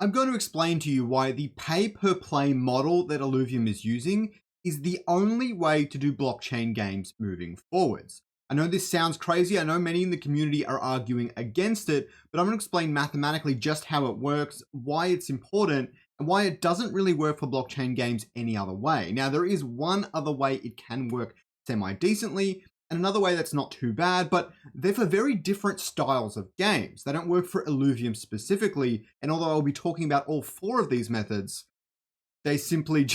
I'm going to explain to you why the pay-per-play model that Illuvium is using is the only way to do blockchain games moving forwards. I know this sounds crazy. I know many in the community are arguing against it, but I'm going to explain mathematically just how it works, why it's important, and why it doesn't really work for blockchain games any other way. Now, there is one other way it can work semi-decently, and another way that's not too bad, but they're for very different styles of games. They don't work for Illuvium specifically, and although I'll be talking about all four of these methods, they simply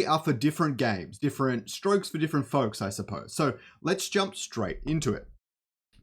are for different games, different strokes for different folks, I suppose. So let's jump straight into it.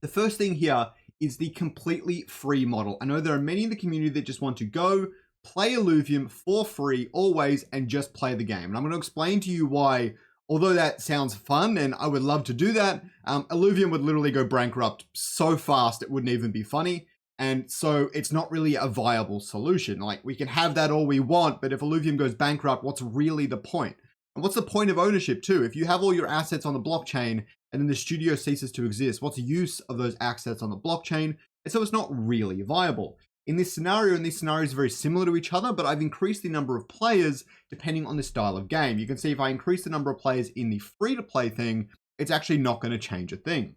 The first thing here is the completely free model. I know there are many in the community that just want to go play Illuvium for free always and just play the game. And I'm going to explain to you why, although that sounds fun and I would love to do that, Illuvium would literally go bankrupt so fast it wouldn't even be funny. And so it's not really a viable solution. Like, we can have that all we want, but if Illuvium goes bankrupt, what's really the point? And what's the point of ownership too? If you have all your assets on the blockchain and then the studio ceases to exist, what's the use of those assets on the blockchain? And so it's not really viable. In this scenario, and these scenarios are very similar to each other, but I've increased the number of players depending on the style of game. You can see if I increase the number of players in the free-to-play thing, it's actually not going to change a thing.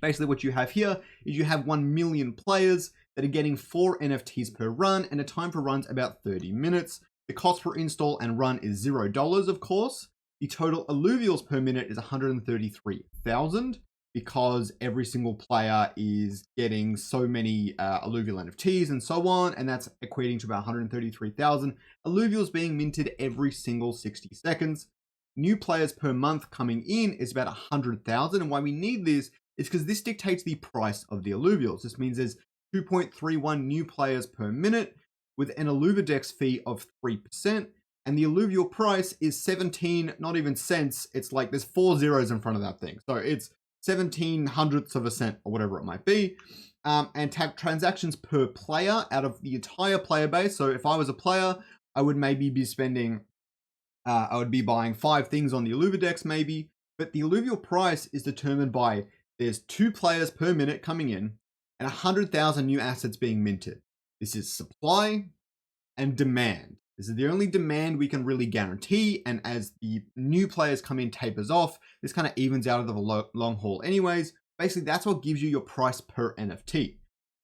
Basically, what you have here is you have 1 million players that are getting 4 NFTs per run, and the time for runs about 30 minutes. The cost per install and run is $0, of course. The total alluvials per minute is 133,000 because every single player is getting so many alluvial NFTs and so on, and that's equating to about 133,000 alluvials being minted every single 60 seconds. New players per month coming in is about 100,000, and why we need this is because this dictates the price of the alluvials. This means there's 2.31 new players per minute with an Alluvidex fee of 3%, and the alluvial price is 17, not even cents. It's like there's 4 zeros in front of that thing. So it's 17 hundredths of a cent or whatever it might be. And transactions per player out of the entire player base. So if I was a player, I would maybe be spending, I would be buying 5 things on the Alluvidex maybe, but the alluvial price is determined by there's 2 players per minute coming in and 100,000 new assets being minted. This is supply and demand. This is the only demand we can really guarantee. And as the new players come in, tapers off, this kind of evens out of the long haul anyways. Basically, that's what gives you your price per NFT.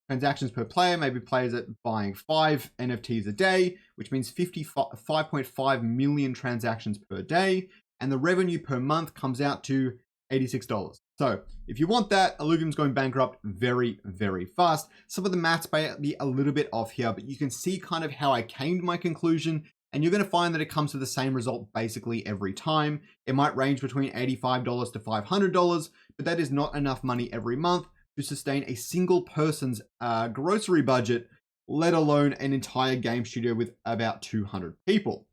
Transactions per player, maybe players are buying 5 NFTs a day, which means 5.5 million transactions per day. And the revenue per month comes out to $86. So if you want that, Illuvium's going bankrupt very, very fast. Some of the maths may be a little bit off here, but you can see kind of how I came to my conclusion, and you're going to find that it comes to the same result basically every time. It might range between $85 to $500, but that is not enough money every month to sustain a single person's grocery budget, let alone an entire game studio with about 200 people.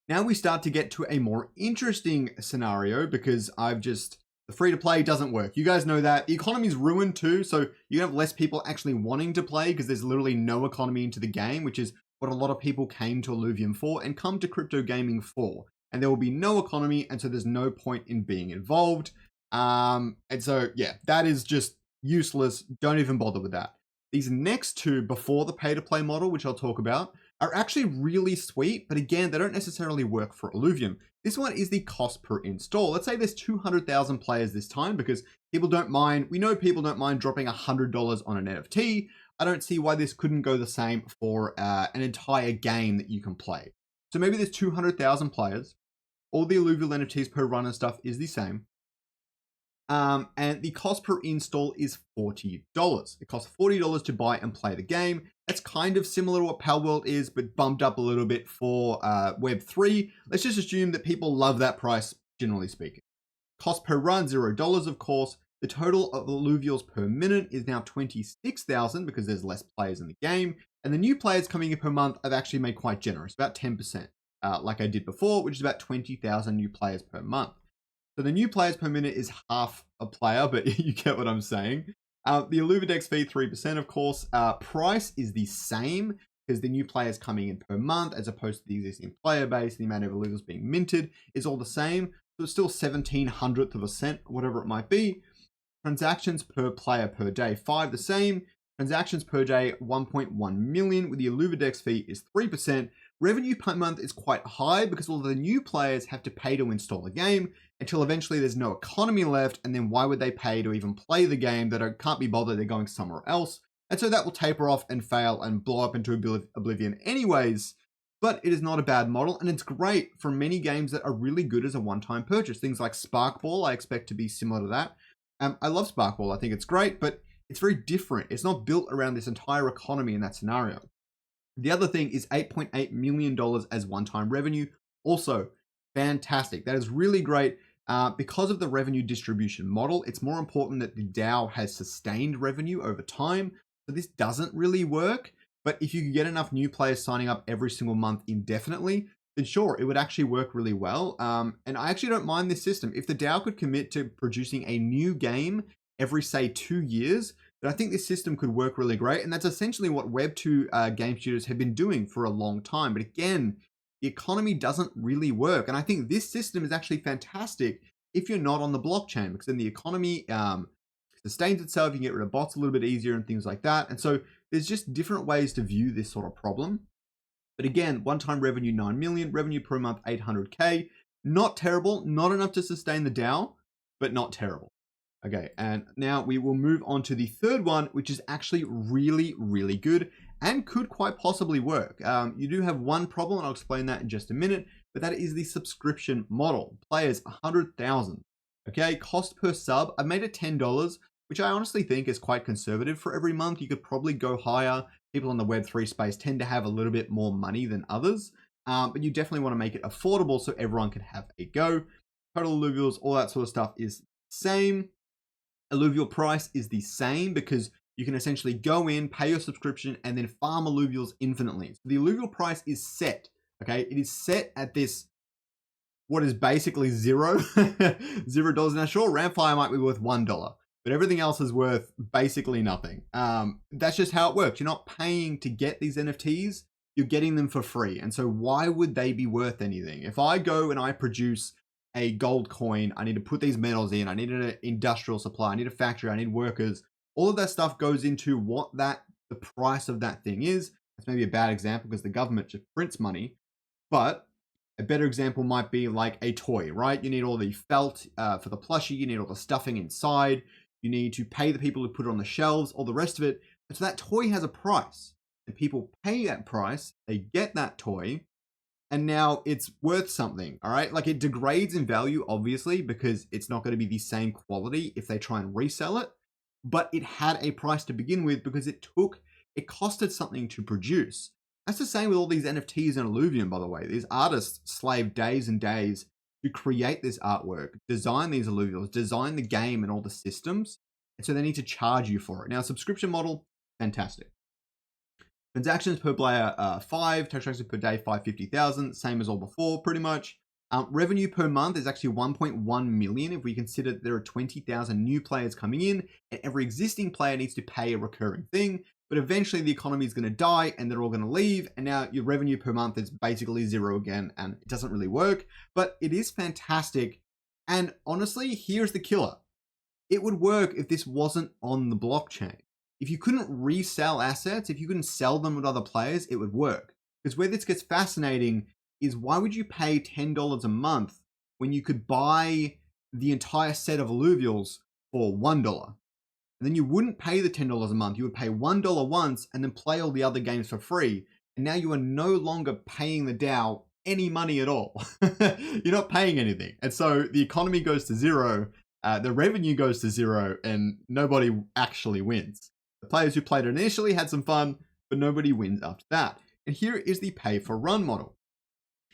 Now we start to get to a more interesting scenario because the free-to-play doesn't work. You guys know that. The economy's ruined too, so you have less people actually wanting to play because there's literally no economy into the game, which is what a lot of people came to Illuvium for and come to crypto gaming for. And there will be no economy, and so there's no point in being involved. And so, yeah, that is just useless. Don't even bother with that. These next two before the pay-to-play model, which I'll talk about, are actually really sweet, but again, they don't necessarily work for Illuvium. This one is the cost per install. Let's say there's 200,000 players this time because people don't mind. We know people don't mind dropping $100 on an NFT. I don't see why this couldn't go the same for an entire game that you can play. So maybe there's 200,000 players. All the alluvial NFTs per run and stuff is the same. And the cost per install is $40. It costs $40 to buy and play the game. That's kind of similar to what Palworld is, but bumped up a little bit for Web3. Let's just assume that people love that price, generally speaking. Cost per run, $0, of course. The total of alluvials per minute is now 26,000 because there's less players in the game. And the new players coming in per month I've actually made quite generous, about 10%, like I did before, which is about 20,000 new players per month. So the new players per minute is half a player, but you get what I'm saying. The Alluvidex fee, 3%, of course. Price is the same because the new players coming in per month, as opposed to the existing player base, the amount of alluvials being minted is all the same. So it's still 17 hundredth of a cent, whatever it might be. Transactions per player per day, 5, the same. Transactions per day, 1.1 million, with the Illuvidex fee is 3%. Revenue per month is quite high because all the new players have to pay to install a game until eventually there's no economy left. And then why would they pay to even play the game? They can't be bothered, they're going somewhere else. And so that will taper off and fail and blow up into oblivion anyways. But it is not a bad model, and it's great for many games that are really good as a one-time purchase. Things like Sparkball, I expect to be similar to that. I love Sparkball, I think it's great, but it's very different. It's not built around this entire economy in that scenario. The other thing is $8.8 million as one-time revenue. Also, fantastic. That is really great. Because of the revenue distribution model, it's more important that the DAO has sustained revenue over time. So this doesn't really work. But if you could get enough new players signing up every single month indefinitely, then sure, it would actually work really well. And I actually don't mind this system. If the DAO could commit to producing a new game every, say, 2 years, then I think this system could work really great. And that's essentially what Web2 game studios have been doing for a long time. But again, the economy doesn't really work. And I think this system is actually fantastic if you're not on the blockchain, because then the economy sustains itself, you can get rid of bots a little bit easier and things like that. And so there's just different ways to view this sort of problem. But again, one-time revenue, 9 million, revenue per month, 800K. Not terrible, not enough to sustain the DAO, but not terrible. Okay, and now we will move on to the third one, which is actually really, really good and could quite possibly work. You do have one problem, and I'll explain that in just a minute, but that is the subscription model. Players, 100,000. Okay, cost per sub, I've made it $10, which I honestly think is quite conservative for every month. You could probably go higher. People in the Web3 space tend to have a little bit more money than others, but you definitely want to make it affordable so everyone can have a go. Total alluvials, all that sort of stuff is the same. Alluvial price is the same because you can essentially go in, pay your subscription, and then farm alluvials infinitely. So the alluvial price is set, okay? It is set at this, what is basically zero, $0. Now sure, Ramfire might be worth $1, but everything else is worth basically nothing. That's just how it works. You're not paying to get these NFTs, you're getting them for free. And so why would they be worth anything? If I go and I produce a gold coin, I need to put these metals in, I need an industrial supply, I need a factory, I need workers. All of that stuff goes into what the price of that thing is. That's maybe a bad example because the government just prints money, but a better example might be like a toy, right? You need all the felt for the plushie, you need all the stuffing inside, you need to pay the people who put it on the shelves, all the rest of it. And so that toy has a price, and people pay that price, they get that toy, and now it's worth something, all right? Like it degrades in value, obviously, because it's not going to be the same quality if they try and resell it, but it had a price to begin with because it costed something to produce. That's the same with all these NFTs and Illuvium, by the way. These artists slave days and days to create this artwork, design these alluvials, design the game and all the systems. And so they need to charge you for it. Now, subscription model, fantastic. Transactions per player, 5. Transactions per day, 550,000. Same as all before, pretty much. Revenue per month is actually 1.1 million if we consider that there are 20,000 new players coming in and every existing player needs to pay a recurring thing. But eventually the economy is going to die and they're all going to leave. And now your revenue per month is basically zero again, and it doesn't really work, but it is fantastic. And honestly, here's the killer. It would work if this wasn't on the blockchain. If you couldn't resell assets, if you couldn't sell them with other players, it would work. Because where this gets fascinating is why would you pay $10 a month when you could buy the entire set of alluvials for $1? And then you wouldn't pay the $10 a month. You would pay $1 once and then play all the other games for free. And now you are no longer paying the DAO any money at all. You're not paying anything. And so the economy goes to zero, the revenue goes to zero, and nobody actually wins. The players who played it initially had some fun, but nobody wins after that. And here is the pay for run model.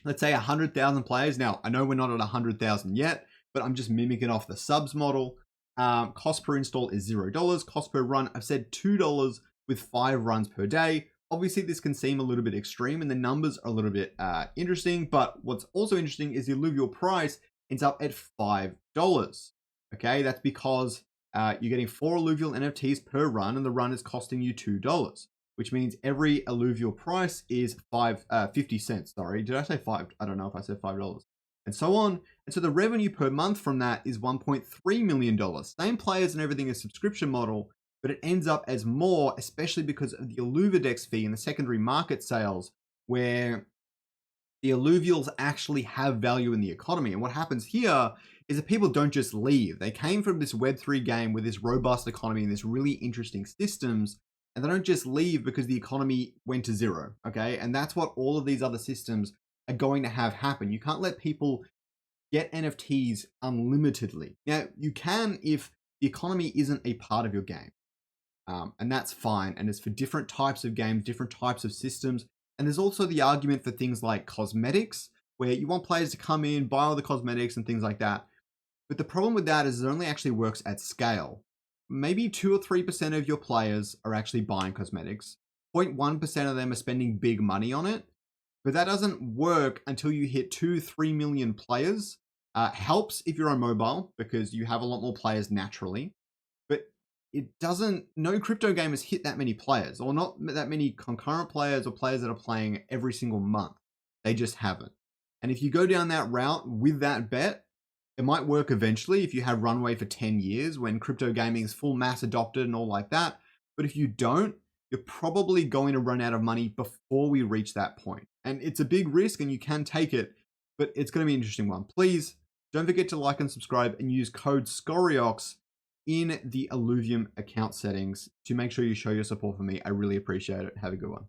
Let's say 100,000 players. Now, I know we're not at 100,000 yet, but I'm just mimicking off the subs model. Cost per install is $0. Cost per run, I've said $2 with 5 runs per day. Obviously, this can seem a little bit extreme and the numbers are a little bit interesting, but what's also interesting is the alluvial price ends up at $5. Okay, that's because you're getting 4 alluvial NFTs per run and the run is costing you $2, which means every alluvial price is 50 cents. Sorry, did I say 5? I don't know if I said $5. And so on. And so the revenue per month from that is $1.3 million. Same players and everything as subscription model, but it ends up as more, especially because of the Illuvidex fee and the secondary market sales, where the alluvials actually have value in the economy. And what happens here is that people don't just leave. They came from this Web3 game with this robust economy and this really interesting systems, and they don't just leave because the economy went to zero, okay? And that's what all of these other systems are going to have happen. You can't let people get NFTs unlimitedly. Now, you can if the economy isn't a part of your game. And that's fine. And it's for different types of games, different types of systems. And there's also the argument for things like cosmetics, where you want players to come in, buy all the cosmetics and things like that. But the problem with that is it only actually works at scale. Maybe 2 or 3% of your players are actually buying cosmetics. 0.1% of them are spending big money on it. But that doesn't work until you hit 2-3 million players. Helps if you're on mobile because you have a lot more players naturally. But it doesn't, no crypto game has hit that many players, or not that many concurrent players or players that are playing every single month. They just haven't. And if you go down that route with that bet, it might work eventually if you have runway for 10 years when crypto gaming is full mass adopted and all like that. But if you don't, you're probably going to run out of money before we reach that point. And it's a big risk and you can take it, but it's going to be an interesting one. Please don't forget to like and subscribe and use code SCORIOX in the Illuvium account settings to make sure you show your support for me. I really appreciate it. Have a good one.